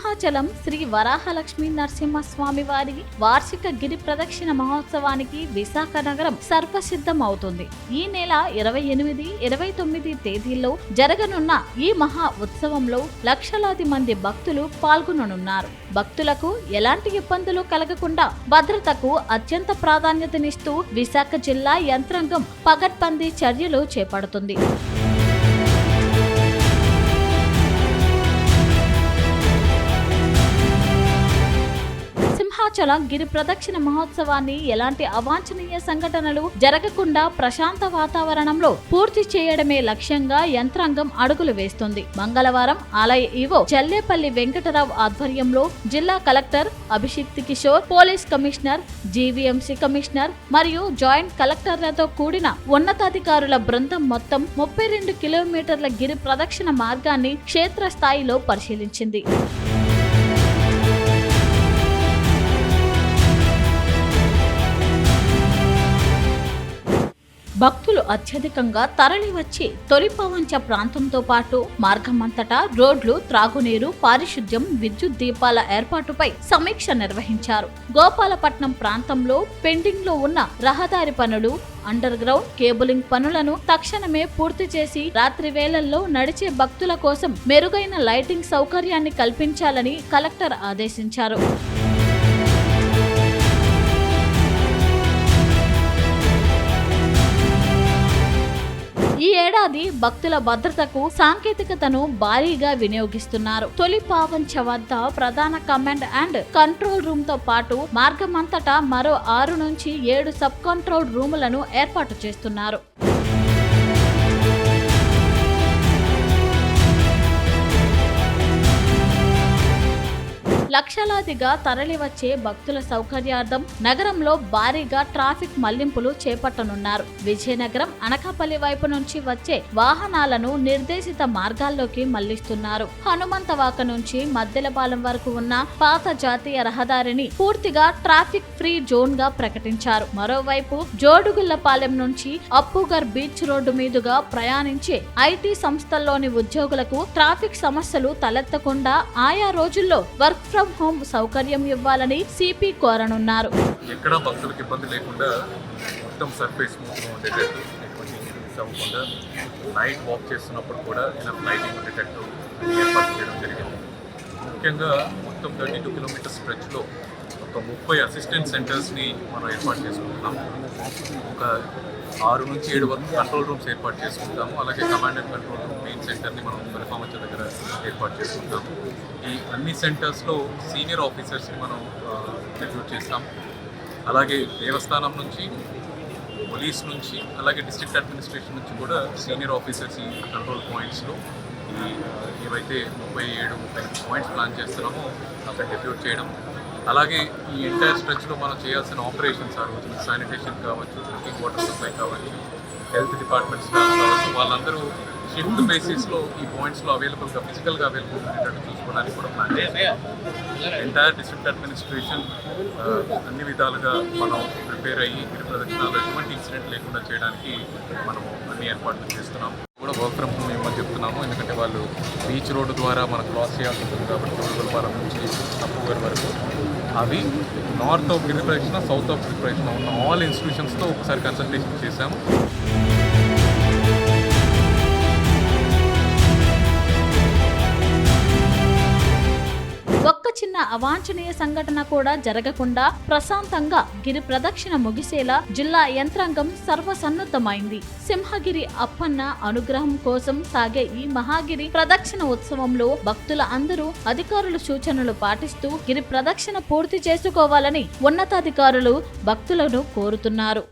సింహాచలం శ్రీ వరాహలక్ష్మీ నరసింహస్వామి వారి వార్షిక గిరి ప్రదక్షిణ మహోత్సవానికి విశాఖ నగరం సర్వసిద్ధం అవుతుంది. ఈ నెల 28, 29 తేదీల్లో జరగనున్న ఈ మహా ఉత్సవంలో లక్షలాది మంది భక్తులు పాల్గొననున్నారు. భక్తులకు ఎలాంటి ఇబ్బందులు కలగకుండా భద్రతకు అత్యంత ప్రాధాన్యతనిస్తూ విశాఖ జిల్లా యంత్రాంగం పగడ్బందీ చర్యలు చేపడుతుంది. సింహాచలం గిరి ప్రదక్షిణ మహోత్సవాన్ని ఎలాంటి అవాంఛనీయ సంఘటనలు జరగకుండా ప్రశాంత వాతావరణంలో పూర్తి చేయడమే లక్ష్యంగా యంత్రాంగం అడుగులు వేస్తుంది. మంగళవారం ఆలయ ఈవో జల్లేపల్లి వెంకటరావు ఆధ్వర్యంలో జిల్లా collector Abhishikt Kishore, police commissioner, GVMC commissioner మరియు జాయింట్ కలెక్టర్లతో కూడిన ఉన్నతాధికారుల బృందం మొత్తం 32 కిలోమీటర్ల గిరి ప్రదక్షిణ మార్గాన్ని క్షేత్రస్థాయిలో పరిశీలించింది. భక్తులు అత్యధికంగా తరలివచ్చి తొలిపవంచ ప్రాంతంతో పాటు మార్గమంతటా రోడ్లు, త్రాగునీరు, పారిశుద్ధ్యం, విద్యుత్ దీపాల ఏర్పాటుపై సమీక్ష నిర్వహించారు. గోపాలపట్నం ప్రాంతంలో పెండింగ్ లో ఉన్న రహదారి పనులు, అండర్ గ్రౌండ్ కేబులింగ్ పనులను తక్షణమే పూర్తి చేసి రాత్రి వేళల్లో నడిచే భక్తుల కోసం మెరుగైన లైటింగ్ సౌకర్యాన్ని కల్పించాలని కలెక్టర్ ఆదేశించారు. ఈ ఏడాది భక్తుల భద్రతకు సాంకేతికతను భారీగా వినియోగిస్తున్నారు. తొలి పావంచ వద్ద ప్రధాన కమాండ్ అండ్ కంట్రోల్ రూమ్ తో పాటు మార్గమంతటా మరో 6 నుంచి 7 సబ్ కంట్రోల్ రూములను ఏర్పాటు చేస్తున్నారు. లక్షలాదిగా తరలివచ్చే భక్తుల సౌకర్యార్థం నగరంలో భారీగా ట్రాఫిక్ మళ్లింపులు చేపట్టనున్నారు. విజయనగరం, అనకాపల్లి వైపు నుంచి వచ్చే వాహనాలను నిర్దేశిత మార్గాల్లోకి మళ్లిస్తున్నారు. హనుమంతవాక నుంచి మద్దెలపాలెం వరకు ఉన్న పాత జాతీయ రహదారిని పూర్తిగా ట్రాఫిక్ ఫ్రీ జోన్ గా ప్రకటించారు. మరోవైపు జోడుగుళ్లపాలెం నుంచి అప్పుగర్ బీచ్ రోడ్డు మీదుగా ప్రయాణించే ఐటీ సంస్థల్లోని ఉద్యోగులకు ట్రాఫిక్ సమస్యలు తలెత్తకుండా ఆయా రోజుల్లో వర్క్ ఫ్రం హోమ్ సౌకర్యం ఇవ్వాలని సిపి కోరనున్నారు. ఎక్కడ భక్తులకు ఇబ్బంది లేకుండా మొత్తం సర్ఫేస్ ఉండేటట్టు, ఎటువంటి ఇన్సిడెంట్స్ అవ్వకుండా నైట్ వాక్ చేస్తున్నప్పుడు కూడా ఎనఫ్ లైటింగ్ ఉండేటట్టు ఏర్పాటు చేయడం జరిగింది. ముఖ్యంగా మొత్తం 32 కిలోమీటర్ స్ట్రెచ్లో ఒక 30 అసిస్టెంట్ సెంటర్స్ని మనం ఏర్పాటు చేసుకుంటున్నాం. ఒక 6 నుంచి 7 వరకు కంట్రోల్ రూమ్స్ ఏర్పాటు చేసుకుంటాము. అలాగే command and control room main సెంటర్ని మనం పెర్ఫార్మెన్స్ దగ్గర ఏర్పాటు చేసుకుంటాము. ఈ అన్ని సెంటర్స్లో సీనియర్ ఆఫీసర్స్ని మనం రిక్రూట్ చేస్తాం. అలాగే దేవస్థానం నుంచి, పోలీస్ నుంచి, అలాగే డిస్ట్రిక్ట్ అడ్మినిస్ట్రేషన్ నుంచి కూడా సీనియర్ ఆఫీసర్స్ ఈ కంట్రోల్ పాయింట్స్లో ఏవైతే 37-38 పాయింట్స్ ప్లాన్ చేస్తున్నామో అక్కడ డెప్యూట్ చేయడం. అలాగే ఈ ఎంటైర్ స్ట్రెచ్లో మనం చేయాల్సిన ఆపరేషన్స్ ఆడవచ్చు, శానిటేషన్ కావచ్చు, డ్రింకింగ్ వాటర్ సప్లై కావచ్చు, హెల్త్ డిపార్ట్మెంట్ స్టాఫ్ కావచ్చు, వాళ్ళందరూ షిఫ్ట్ బేసిస్లో ఈ పాయింట్స్లో అవైలబుల్గా ఫిజికల్గా అవైలబుల్ ఉండేటట్టు చూసుకోవడానికి కూడా ప్లాన్ చేస్తాం. ఎంటైర్ డిస్ట్రిక్ట్ అడ్మినిస్ట్రేషన్ అన్ని విధాలుగా మనం ప్రిపేర్ అయ్యి గిరి ప్రదక్షిణాలు ఎటువంటి ఇన్సిడెంట్ లేకుండా చేయడానికి మనము అన్ని ఏర్పాట్లు చేస్తున్నాము. కూడా వర్క్ ఫ్రమ్ హోమ్ ఇవ్వమని చెప్తున్నాము. ఎందుకంటే వాళ్ళు బీచ్ రోడ్డు ద్వారా మనం క్రాస్ చేయాల్సి ఉంటుంది కాబట్టి జోడుగులపాలెం నుంచి అప్పుగర్ వరకు అవి నార్త్ ఆఫ్ గిరి ప్రదక్షిణ, సౌత్ ఆఫ్ గిరి ప్రదక్షిణ ఉన్న ఆల్ ఇన్స్టిట్యూషన్స్తో ఒకసారి కన్సల్టేషన్ చేశాము. ఒక్క చిన్న అవాంఛనీయ సంఘటన కూడా జరగకుండా ప్రశాంతంగా గిరి ప్రదక్షిణ ముగిసేలా జిల్లా యంత్రాంగం సర్వసన్నద్ధమైంది. సింహగిరి అప్పన్న అనుగ్రహం కోసం సాగే ఈ మహాగిరి ప్రదక్షిణ ఉత్సవంలో భక్తుల అందరూ అధికారుల సూచనలు పాటిస్తూ గిరి ప్రదక్షిణ పూర్తి చేసుకోవాలని ఉన్నతాధికారులు భక్తులను కోరుతున్నారు.